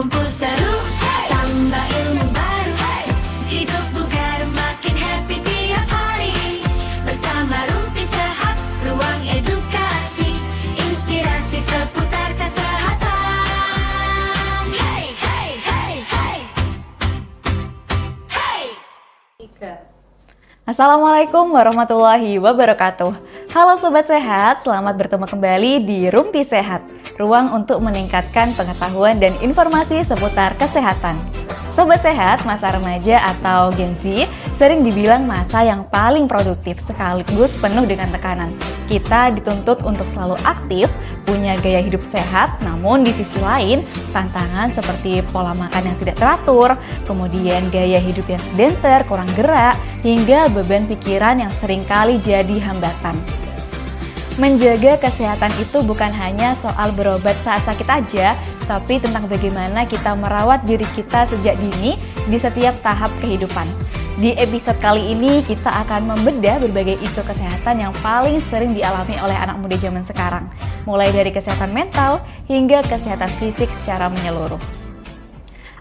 kumpul seru, tambah ilmu baru, hidup bugar makin happy tiap hari. Bersama Rumpi Sehat, ruang edukasi, inspirasi seputar kesehatan. Hey, hey, hey, hey. Hey. Assalamualaikum warahmatullahi wabarakatuh. Halo Sobat Sehat, selamat bertemu kembali di Rumpi Sehat, ruang untuk meningkatkan pengetahuan dan informasi seputar kesehatan. Sobat Sehat, masa remaja atau Gen Z sering dibilang masa yang paling produktif sekaligus penuh dengan tekanan. Kita dituntut untuk selalu aktif, punya gaya hidup sehat, namun di sisi lain tantangan seperti pola makan yang tidak teratur, kemudian gaya hidup yang sedentar, kurang gerak, hingga beban pikiran yang seringkali jadi hambatan. Menjaga kesehatan itu bukan hanya soal berobat saat sakit aja, tapi tentang bagaimana kita merawat diri kita sejak dini di setiap tahap kehidupan. Di episode kali ini kita akan membedah berbagai isu kesehatan yang paling sering dialami oleh anak muda zaman sekarang, mulai dari kesehatan mental hingga kesehatan fisik secara menyeluruh.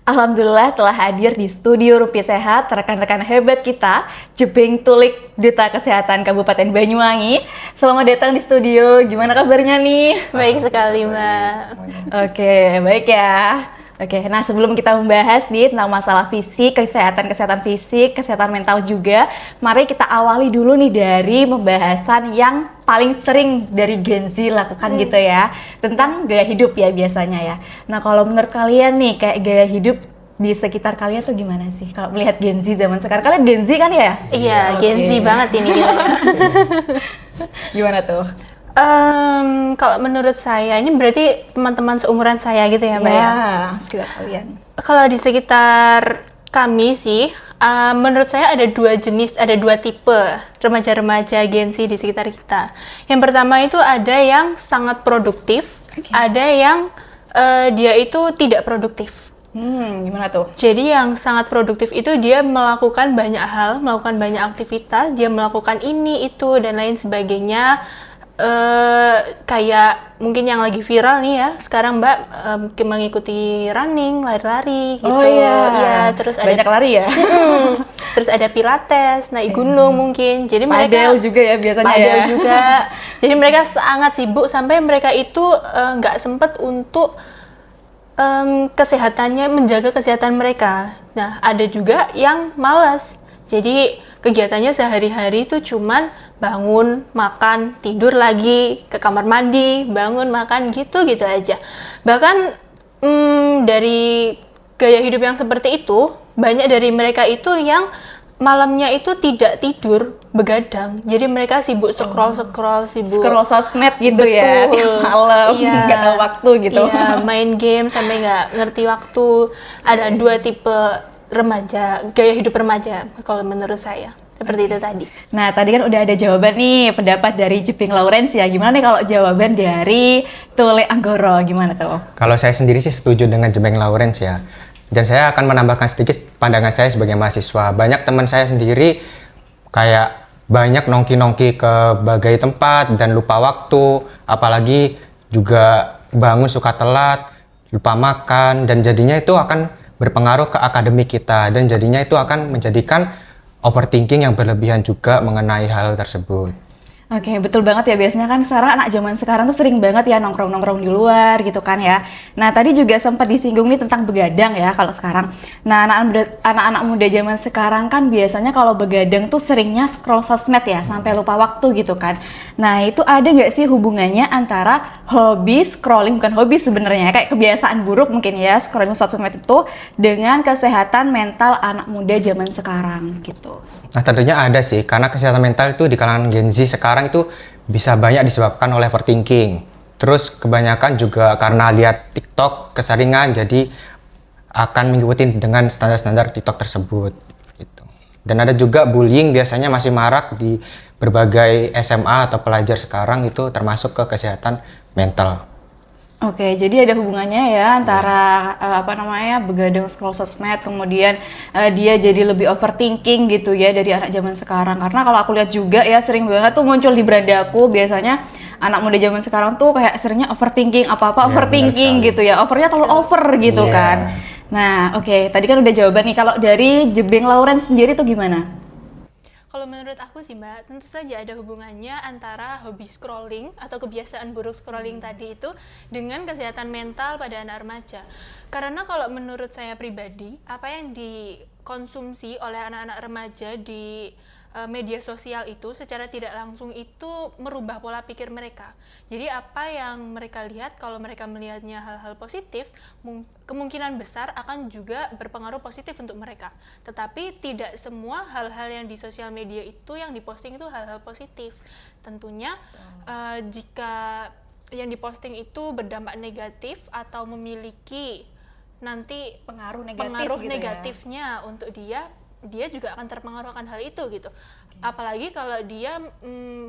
Alhamdulillah telah hadir di studio Rumpi Sehat rekan-rekan hebat kita, Jebeng Tulik, Duta Kesehatan Kabupaten Banyuwangi. Selamat datang di studio, gimana kabarnya nih? Baik sekali, Mbak. Oke, baik ya. Oke, nah sebelum kita membahas nih tentang masalah fisik, kesehatan fisik, kesehatan mental juga, mari kita awali dulu nih dari pembahasan yang paling sering dari Gen Z lakukan gitu ya, tentang gaya hidup ya biasanya ya. Nah kalau menurut kalian nih, kayak gaya hidup di sekitar kalian tuh gimana sih? Kalau melihat Gen Z zaman sekarang, kalian Gen Z kan ya? Iya, Gen Z banget ini kita. Gimana tuh? Kalau menurut saya, ini berarti teman-teman seumuran saya gitu ya, Mbak ya? Sekitar kalian. Kalau di sekitar kami sih, menurut saya ada dua tipe remaja-remaja Gen Z di sekitar kita. Yang pertama itu ada yang sangat produktif, ada yang dia itu tidak produktif. Gimana tuh? Jadi yang sangat produktif itu dia melakukan banyak hal, melakukan banyak aktivitas, dia melakukan ini, itu, dan lain sebagainya. Kayak mungkin yang lagi viral nih ya sekarang Mbak, mengikuti running, lari-lari gitu. Oh iya, ya, terus banyak ada lari ya. Terus ada pilates, naik gunung mungkin. Jadi mereka Padel juga ya biasanya ya. juga. Jadi mereka sangat sibuk sampai mereka itu nggak sempet untuk kesehatannya, menjaga kesehatan mereka. Nah, ada juga yang malas. Jadi kegiatannya sehari-hari itu cuman bangun, makan, tidur lagi, ke kamar mandi, bangun, makan, gitu-gitu aja. Bahkan dari gaya hidup yang seperti itu, banyak dari mereka itu yang malamnya itu tidak tidur, begadang. Jadi mereka sibuk scroll sosmed gitu. Betul. Ya, tiap malam, nggak tahu waktu gitu. Iya, main game sampai nggak ngerti waktu. Ada dua tipe remaja, gaya hidup remaja kalau menurut saya. Seperti itu tadi. Nah, tadi kan udah ada jawaban nih, pendapat dari Jebeng Lawrence ya. Gimana nih kalau jawaban dari Tule Anggoro, gimana tuh? Kalau saya sendiri sih setuju dengan Jebeng Lawrence ya. Dan saya akan menambahkan sedikit pandangan saya sebagai mahasiswa. Banyak teman saya sendiri kayak banyak nongki-nongki ke berbagai tempat dan lupa waktu. Apalagi juga bangun suka telat, lupa makan, dan jadinya itu akan berpengaruh ke akademik kita. Dan jadinya itu akan menjadikan overthinking yang berlebihan juga mengenai hal tersebut. Oke, betul banget ya. Biasanya kan sekarang anak zaman sekarang tuh sering banget ya nongkrong-nongkrong di luar gitu kan ya. Nah, tadi juga sempat disinggung nih tentang begadang ya kalau sekarang. Nah, anak-anak muda zaman sekarang kan biasanya kalau begadang tuh seringnya scroll sosmed ya, sampai lupa waktu gitu kan. Nah, itu ada nggak sih hubungannya antara hobi scrolling, bukan hobi sebenarnya, kayak kebiasaan buruk mungkin ya, scrolling sosmed itu dengan kesehatan mental anak muda zaman sekarang gitu? Nah, tentunya ada sih, karena kesehatan mental itu di kalangan Gen Z sekarang itu bisa banyak disebabkan oleh overthinking. Terus kebanyakan juga karena lihat TikTok keseringan, jadi akan mengikuti dengan standar-standar TikTok tersebut. Gitu. Dan ada juga bullying, biasanya masih marak di berbagai SMA atau pelajar sekarang, itu termasuk ke kesehatan mental. Oke, jadi ada hubungannya ya antara begadang scroll sosmed, kemudian dia jadi lebih overthinking gitu ya dari anak zaman sekarang. Karena kalau aku lihat juga ya sering banget tuh muncul di berandaku biasanya anak muda zaman sekarang tuh kayak seringnya overthinking, apa-apa Iya, overthinking benar sekali. gitu ya. Overnya terlalu over gitu Iya. kan. Nah, oke, tadi kan udah jawaban nih. Kalau dari Jebeng Lawrence sendiri tuh gimana? Kalau menurut aku sih Mbak, tentu saja ada hubungannya antara hobi scrolling atau kebiasaan buruk scrolling tadi itu dengan kesehatan mental pada anak remaja. Karena kalau menurut saya pribadi, apa yang dikonsumsi oleh anak-anak remaja di media sosial itu secara tidak langsung itu merubah pola pikir mereka. Jadi apa yang mereka lihat, kalau mereka melihatnya hal-hal positif, kemungkinan besar akan juga berpengaruh positif untuk mereka. Tetapi tidak semua hal-hal yang di sosial media itu yang diposting itu hal-hal positif. Tentunya jika yang diposting itu berdampak negatif atau memiliki nanti Pengaruh pengaruh gitu ya? negatifnya untuk dia juga akan terpengaruh akan hal itu gitu. Apalagi kalau dia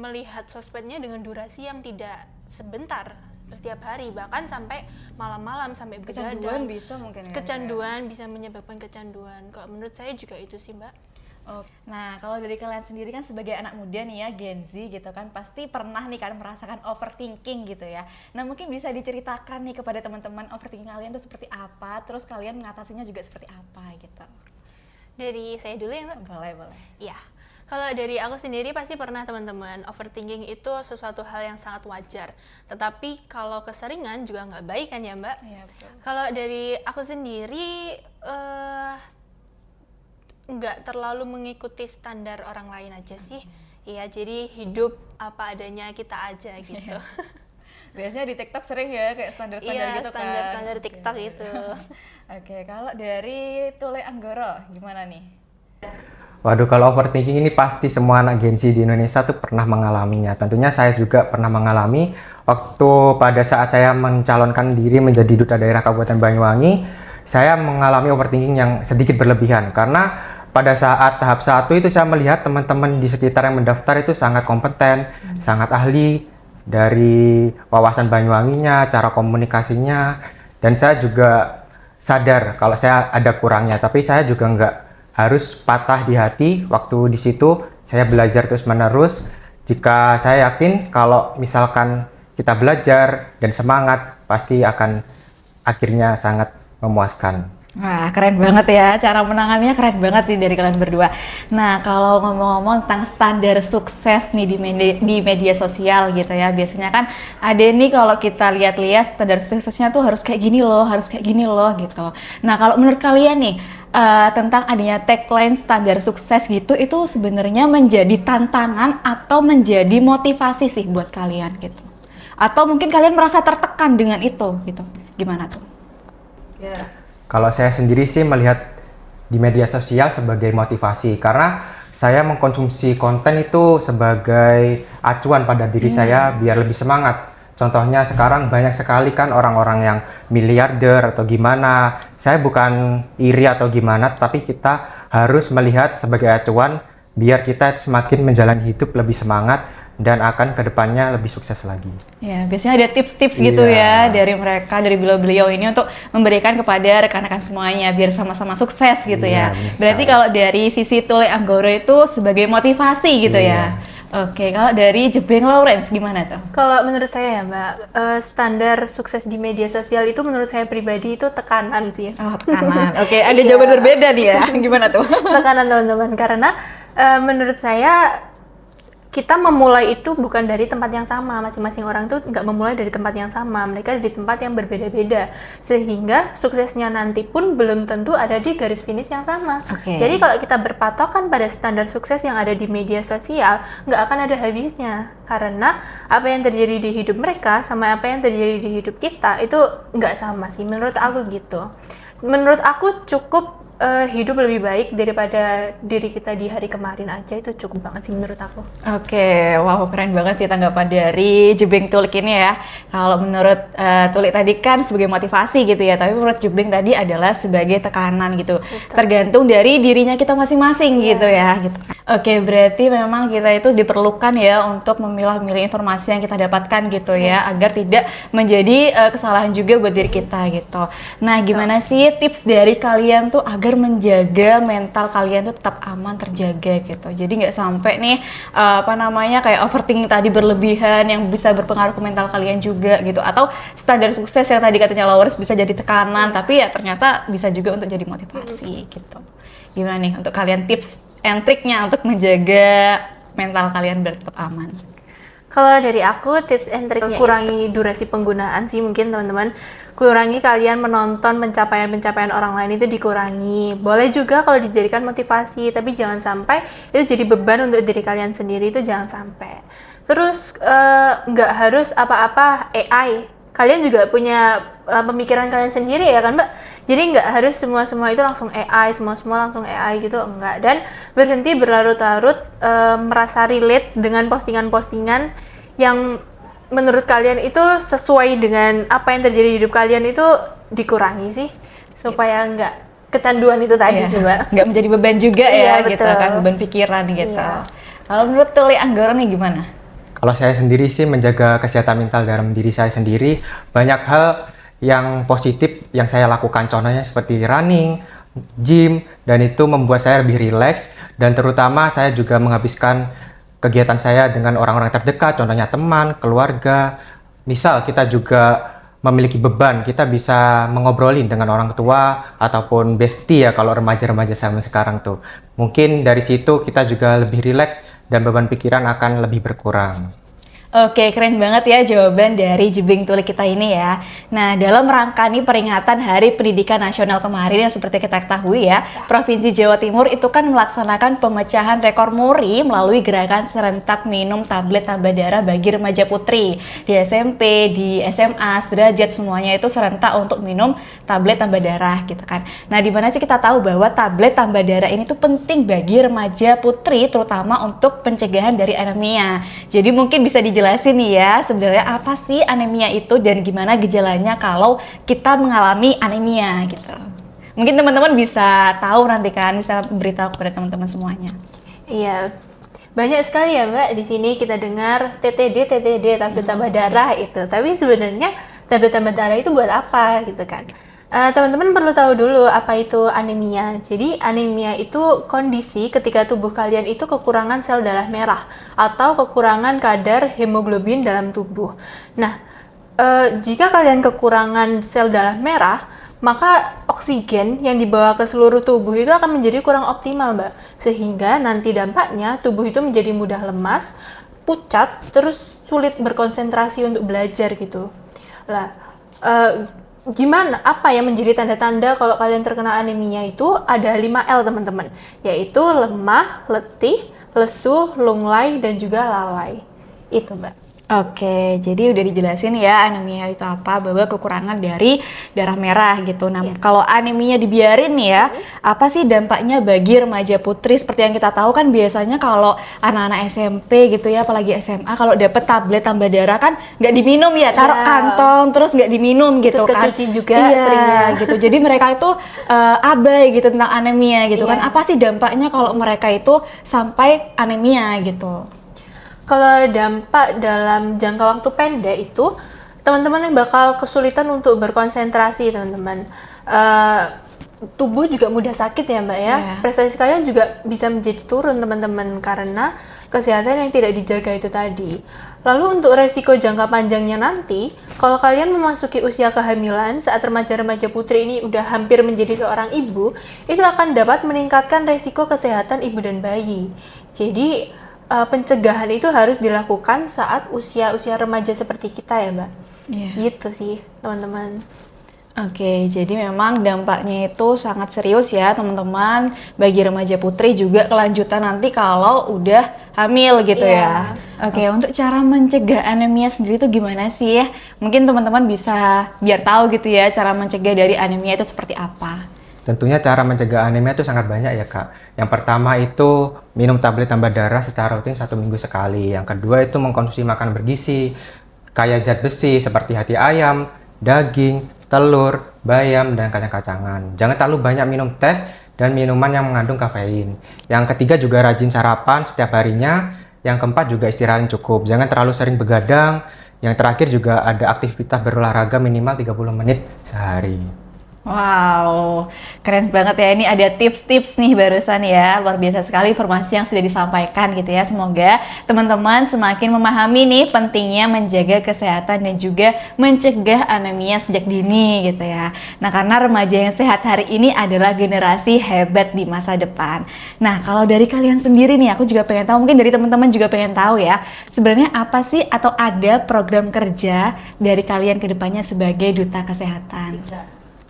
melihat sosmednya dengan durasi yang tidak sebentar, setiap hari, bahkan sampai malam-malam, sampai Kecanduan begadang. bisa mungkin ya. Kecanduan bisa menyebabkan kecanduan. Kalau menurut saya juga itu sih Mbak. Oh, nah kalau dari kalian sendiri kan sebagai anak muda nih ya, Gen Z gitu kan, pasti pernah nih kan merasakan overthinking gitu ya. Nah mungkin bisa diceritakan nih kepada teman-teman overthinking kalian tuh seperti apa, terus kalian mengatasinya juga seperti apa gitu. Dari saya dulu ya Mbak. Boleh, boleh. Iya. Kalau dari aku sendiri pasti pernah teman-teman, overthinking itu sesuatu hal yang sangat wajar. Tetapi kalau keseringan juga nggak baik kan ya Mbak? Iya, betul. Kalau dari aku sendiri nggak terlalu mengikuti standar orang lain aja sih. Iya, jadi hidup apa adanya kita aja gitu. Biasanya di TikTok sering ya kayak standar-standar Iya, gitu kan. standar-standar Oke. TikTok itu. Oke, kalau dari Tule Anggoro gimana nih? Waduh, kalau overthinking ini pasti semua anak Gen Z di Indonesia tuh pernah mengalaminya. Tentunya saya juga pernah mengalami waktu pada saat saya mencalonkan diri menjadi duta daerah Kabupaten Banyuwangi. Saya mengalami overthinking yang sedikit berlebihan karena pada saat tahap 1 itu saya melihat teman-teman di sekitar yang mendaftar itu sangat kompeten, sangat ahli dari wawasan Banyuwanginya, cara komunikasinya, dan saya juga sadar kalau saya ada kurangnya, tapi saya juga nggak harus patah di hati. Waktu di situ saya belajar terus-menerus. Jika saya yakin kalau misalkan kita belajar dan semangat, pasti akan akhirnya sangat memuaskan. Wah, keren banget ya, cara menangannya keren banget nih dari kalian berdua. Nah, kalau ngomong-ngomong tentang standar sukses nih di media sosial gitu ya, biasanya kan ada nih kalau kita lihat-lihat standar suksesnya tuh harus kayak gini loh, harus kayak gini loh gitu. Nah, kalau menurut kalian nih, tentang adanya tagline standar sukses gitu, itu sebenarnya menjadi tantangan atau menjadi motivasi sih buat kalian gitu? Atau mungkin kalian merasa tertekan dengan itu gitu, gimana tuh? Kalau saya sendiri sih melihat di media sosial sebagai motivasi, karena saya mengkonsumsi konten itu sebagai acuan pada diri saya biar lebih semangat. Contohnya sekarang banyak sekali kan orang-orang yang miliarder atau gimana. Saya bukan iri atau gimana, tapi kita harus melihat sebagai acuan biar kita semakin menjalani hidup lebih semangat dan akan kedepannya lebih sukses lagi. Ya, biasanya ada tips-tips gitu ya Iya. dari mereka, dari beliau-beliau ini untuk memberikan kepada rekan-rekan semuanya biar sama-sama sukses gitu Iya, ya. benar Berarti sekali. kalau dari sisi Tule Anggoro itu sebagai motivasi gitu ya. Oke, kalau dari Jebeng Lawrence gimana tuh? Kalau menurut saya ya Mbak, standar sukses di media sosial itu menurut saya pribadi itu tekanan sih. Oh, tekanan. Oke, ada Iya. jawaban berbeda nih ya. Gimana tuh? Tekanan teman-teman, karena menurut saya kita memulai itu bukan dari tempat yang sama. Masing-masing orang tuh nggak memulai dari tempat yang sama, mereka di tempat yang berbeda-beda, sehingga suksesnya nanti pun belum tentu ada di garis finish yang sama. Oke. Jadi kalau kita berpatokan pada standar sukses yang ada di media sosial, nggak akan ada habisnya, karena apa yang terjadi di hidup mereka sama apa yang terjadi di hidup kita itu nggak sama sih, menurut aku gitu. Menurut aku cukup hidup lebih baik daripada diri kita di hari kemarin aja, itu cukup banget sih menurut aku. Oke, wow keren banget sih tanggapan dari Jebeng Tulik ini ya. Kalau menurut Tulik tadi kan sebagai motivasi gitu ya, tapi menurut Jebeng tadi adalah sebagai tekanan gitu. Betul. Tergantung dari dirinya kita masing-masing gitu ya. Gitu. Oke, berarti memang kita itu diperlukan ya untuk memilah-milih informasi yang kita dapatkan gitu ya, agar tidak menjadi kesalahan juga buat diri kita gitu. Nah, gimana sih tips dari kalian tuh agar agar menjaga mental kalian tuh tetap aman, terjaga gitu. Jadi nggak sampai nih kayak overthinking tadi berlebihan yang bisa berpengaruh ke mental kalian juga gitu. Atau standar sukses yang tadi katanya Lawrence bisa jadi tekanan, tapi ya ternyata bisa juga untuk jadi motivasi gitu. Gimana nih untuk kalian tips and triknya untuk menjaga mental kalian biar tetap aman? Kalau dari aku, tips and triknya kurangi durasi penggunaan sih mungkin teman-teman. Kurangi kalian menonton pencapaian-pencapaian orang lain itu dikurangi. Boleh juga kalau dijadikan motivasi, tapi jangan sampai itu jadi beban untuk diri kalian sendiri, itu jangan sampai. Terus nggak harus apa-apa AI. Kalian juga punya pemikiran kalian sendiri ya kan Mbak? Jadi nggak harus semua itu langsung AI, semua langsung AI gitu, enggak. Dan berhenti berlarut-larut merasa relate dengan postingan-postingan yang menurut kalian itu sesuai dengan apa yang terjadi di hidup kalian, itu dikurangi sih. Supaya nggak kecanduan itu tadi sih Mbak. Nggak menjadi beban juga Iya, ya gitu betul. kan, beban pikiran gitu. Iya. Kalau menurut Tuli Anggoro nih gimana? Kalau saya sendiri sih menjaga kesehatan mental dalam diri saya sendiri, banyak hal yang positif yang saya lakukan, contohnya seperti running, gym, dan itu membuat saya lebih rileks, dan terutama saya juga menghabiskan kegiatan saya dengan orang-orang terdekat, contohnya teman, keluarga. Misal kita juga memiliki beban, kita bisa mengobrolin dengan orang tua ataupun bestie ya kalau remaja-remaja zaman sekarang tuh. Mungkin dari situ kita juga lebih rileks dan beban pikiran akan lebih berkurang. Oke, keren banget ya jawaban dari Jebing Tuli kita ini ya. Nah, dalam rangka nih peringatan Hari Pendidikan Nasional kemarin yang seperti kita ketahui ya, Provinsi Jawa Timur itu kan melaksanakan pemecahan rekor muri melalui gerakan serentak minum tablet tambah darah bagi remaja putri. Di SMP, di SMA, sederajat semuanya itu serentak untuk minum tablet tambah darah gitu kan. Nah, di mana sih kita tahu bahwa tablet tambah darah ini tuh penting bagi remaja putri terutama untuk pencegahan dari anemia. Jadi mungkin bisa dijelasin nih ya, sebenarnya apa sih anemia itu dan gimana gejalanya kalau kita mengalami anemia gitu. Mungkin teman-teman bisa tahu nanti kan, bisa beritahu kepada teman-teman semuanya. Iya, banyak sekali ya Mbak, di sini kita dengar TTD, tablet tambah darah itu. Tapi sebenarnya tablet tambah darah itu buat apa gitu kan? Teman-teman perlu tahu dulu apa itu anemia. Jadi anemia itu kondisi ketika tubuh kalian itu kekurangan sel darah merah atau kekurangan kadar hemoglobin dalam tubuh. Nah, jika kalian kekurangan sel darah merah, maka oksigen yang dibawa ke seluruh tubuh itu akan menjadi kurang optimal, Mbak. Sehingga nanti dampaknya tubuh itu menjadi mudah lemas, pucat, terus sulit berkonsentrasi untuk belajar gitu. Lah, apa yang menjadi tanda-tanda kalau kalian terkena anemia itu ada 5L teman-teman, yaitu lemah, letih, lesu, lunglai, dan juga lalai. Itu Mbak. Oke, jadi udah dijelasin ya anemia itu apa, bahwa kekurangan dari darah merah gitu. Nah, kalau anemia dibiarin nih ya, apa sih dampaknya bagi remaja putri? Seperti yang kita tahu kan biasanya kalau anak-anak SMP gitu ya, apalagi SMA, kalau dapet tablet tambah darah kan nggak diminum ya, taruh kantong terus nggak diminum gitu Ikut kan. kecuci juga seringnya gitu. Jadi mereka itu abai gitu tentang anemia gitu kan. Apa sih dampaknya kalau mereka itu sampai anemia gitu? Kalau dampak dalam jangka waktu pendek itu, teman-teman yang bakal kesulitan untuk berkonsentrasi, teman-teman. Tubuh juga mudah sakit ya Mbak ya. Prestasi kalian juga bisa menjadi turun teman-teman karena kesehatan yang tidak dijaga itu tadi. Lalu untuk resiko jangka panjangnya nanti, kalau kalian memasuki usia kehamilan saat remaja-remaja putri ini udah hampir menjadi seorang ibu, itu akan dapat meningkatkan resiko kesehatan ibu dan bayi. Jadi pencegahan itu harus dilakukan saat usia remaja seperti kita ya Mbak. Gitu sih teman-teman. Oke, jadi memang dampaknya itu sangat serius ya teman-teman, bagi remaja putri juga kelanjutan nanti kalau udah hamil gitu ya. Oke, untuk cara mencegah anemia sendiri itu gimana sih ya? Mungkin teman-teman bisa biar tahu gitu ya cara mencegah dari anemia itu seperti apa. Tentunya cara mencegah anemia itu sangat banyak ya Kak. Yang pertama itu minum tablet tambah darah secara rutin 1 minggu sekali. Yang kedua itu mengkonsumsi makanan bergizi, kaya zat besi seperti hati ayam, daging, telur, bayam, dan kacang-kacangan. Jangan terlalu banyak minum teh dan minuman yang mengandung kafein. Yang ketiga juga rajin sarapan setiap harinya. Yang keempat juga istirahat yang cukup. Jangan terlalu sering begadang. Yang terakhir juga ada aktivitas berolahraga minimal 30 menit sehari. Wow, keren banget ya. Ini ada tips-tips nih barusan ya. Luar biasa sekali informasi yang sudah disampaikan gitu ya. Semoga teman-teman semakin memahami nih pentingnya menjaga kesehatan dan juga mencegah anemia sejak dini gitu ya. Nah, karena remaja yang sehat hari ini adalah generasi hebat di masa depan. Nah, kalau dari kalian sendiri nih, aku juga pengen tahu, mungkin dari teman-teman juga pengen tahu ya. Sebenarnya apa sih atau ada program kerja dari kalian ke depannya sebagai duta kesehatan?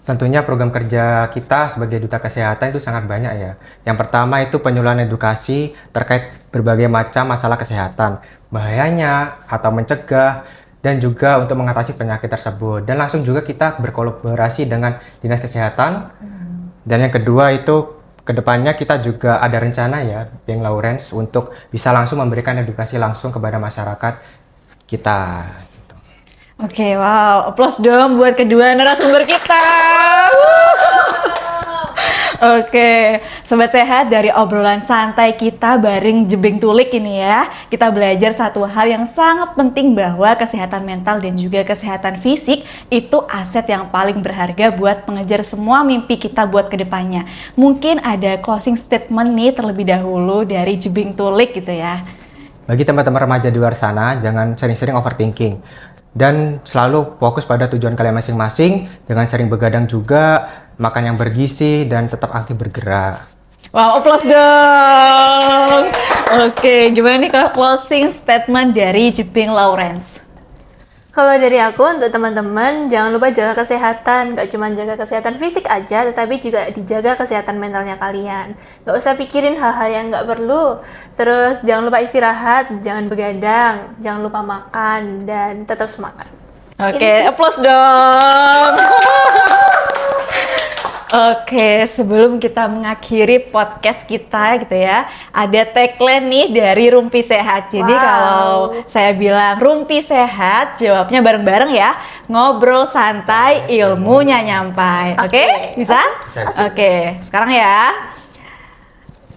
Tentunya program kerja kita sebagai duta kesehatan itu sangat banyak ya. Yang pertama itu penyuluhan edukasi terkait berbagai macam masalah kesehatan, bahayanya atau mencegah, dan juga untuk mengatasi penyakit tersebut. Dan langsung juga kita berkolaborasi dengan Dinas Kesehatan. Dan yang kedua itu kedepannya kita juga ada rencana ya, Beng Lawrence, untuk bisa langsung memberikan edukasi langsung kepada masyarakat kita. Oke, wow, aplaus dong buat kedua narasumber kita. Oke, Sobat Sehat, dari obrolan santai kita bareng Jebeng Tulik ini ya, kita belajar satu hal yang sangat penting, bahwa kesehatan mental dan juga kesehatan fisik itu aset yang paling berharga buat mengejar semua mimpi kita buat kedepannya. Mungkin ada closing statement nih terlebih dahulu dari Jebeng Tulik gitu ya. Bagi teman-teman remaja di luar sana, jangan sering-sering overthinking. Dan selalu fokus pada tujuan kalian masing-masing, jangan sering begadang juga, makan yang bergizi, dan tetap aktif bergerak. Wow, aplaus dong. Oke, gimana nih kalau closing statement dari Jebeng Lawrence? Kalau dari aku, untuk teman-teman, jangan lupa jaga kesehatan. Gak cuma jaga kesehatan fisik aja, tetapi juga dijaga kesehatan mentalnya kalian. Gak usah pikirin hal-hal yang gak perlu. Terus jangan lupa istirahat, jangan begadang, jangan lupa makan, dan tetap semangat. Oke, aplaus dong. Oke, sebelum kita mengakhiri podcast kita gitu ya, ada tagline nih dari Rumpi Sehat. Jadi kalau saya bilang Rumpi Sehat, jawabnya bareng-bareng ya. Ngobrol santai, ilmunya nyampai. Oke, bisa? Oke, sekarang ya.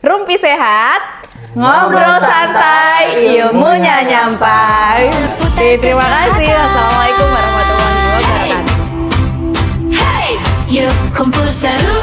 Rumpi Sehat, ngobrol santai, ilmunya nyampai. Oke, terima kasih. Assalamualaikum warahmatullahi wabarakatuh. Yuk kumpul seru